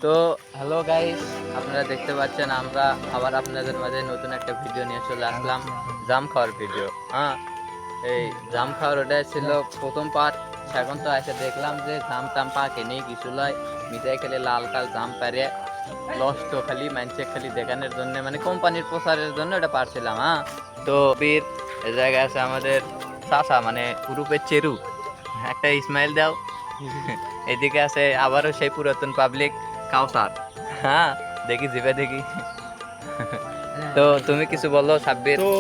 তো hello guys, আপনারা দেখতে পাচ্ছেন আমরা আবার আপনাদের মাঝে নতুন একটা ভিডিও নিয়ে চলে আসলাম। জাম খাওয়ার ভিডিও। এই জাম খাওয়ার ওটা ছিল প্রথম পার্ট। এখন তো এসে দেখলাম যে জাম টাম পাকেনি কিছু লয়, মিঠাই খালি লাল কাল জাম পারে নষ্ট, খালি মানুষে খালি দেখানোর জন্য, মানে কোম্পানির প্রচারের জন্য ওটা পারছিলাম। তো বীর এই জায়গায় আছে আমাদের চাচা, মানে গ্রুপের চেরু, একটা ইসমাইল দাও। এদিকে আছে আবারও সেই পুরাতন পাবলিক কাউসার। দেখি জিবে দেখি। তো তুমি কিছু বলো সাব্বির। তো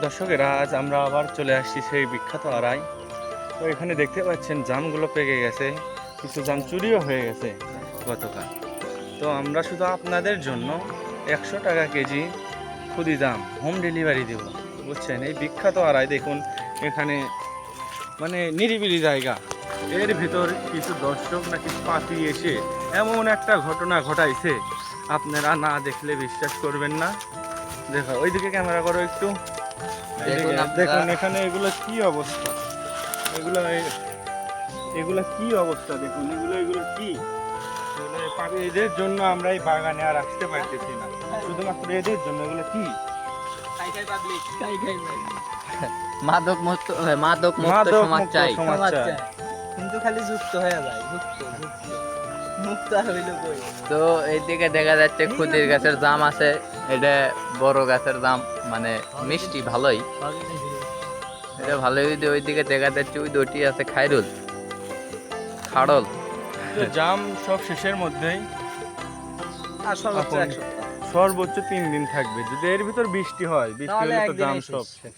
দর্শকেরা, আজ আমরা আবার চলে আসছি সেই বিখ্যাত আড়াই। তো এখানে দেখতে পাচ্ছেন জামগুলো পেকে গেছে, কিছু জাম চুরিও হয়ে গেছে গতকাল। তো আমরা শুধু আপনাদের জন্য 100 টাকা কেজি খুদি জাম হোম ডেলিভারি দেব, বুঝছেন? এই বিখ্যাত আড়াই দেখুন, এখানে মানে নিরিবিলি জায়গা, এর ভিতর কিছু দর্শক না কিছু পাখি এসে এমন একটা ঘটনা ঘটাইছে, আপনারা না দেখলে বিশ্বাস করবেন না। দেখো ওইদিকে ক্যামেরা করো একটু, দেখুন এখানে এগুলো কি অবস্থা, এগুলো এগুলো কি অবস্থা দেখুন, এগুলো কি এদের জন্য আমরা এই বাগানে আর আসতে পারতেছি না, শুধুমাত্র এদের জন্য। এগুলো কি মাদক মুক্ত সমাজ চাই, কিন্তু খালি যুক্ত হয়ে যায়, মুক্ত আর হইল কই। তো এইদিকে দেখা যাচ্ছে খুদির গাছের জাম আছে, এটা বড় গাছের জাম, মানে মিষ্টি ভালোই, এটা ভালোই। ওইদিকে দেখা যাচ্ছে ওই দুটি আছে খাইরুল খাড়ল। জাম সব শেষের মধ্যেই, আর সর্বোচ্চ এখন 1 সপ্তাহ, সর্বোচ্চ 3 দিন থাকবে। যদি এর ভিতর বৃষ্টি হয়, বৃষ্টি তাহলে হলে তো একদিনেই জাম শেষ। সব শেষ।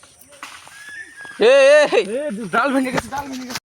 এই ডাল ভেঙে গেছে, ডাল ভেঙে গেছে।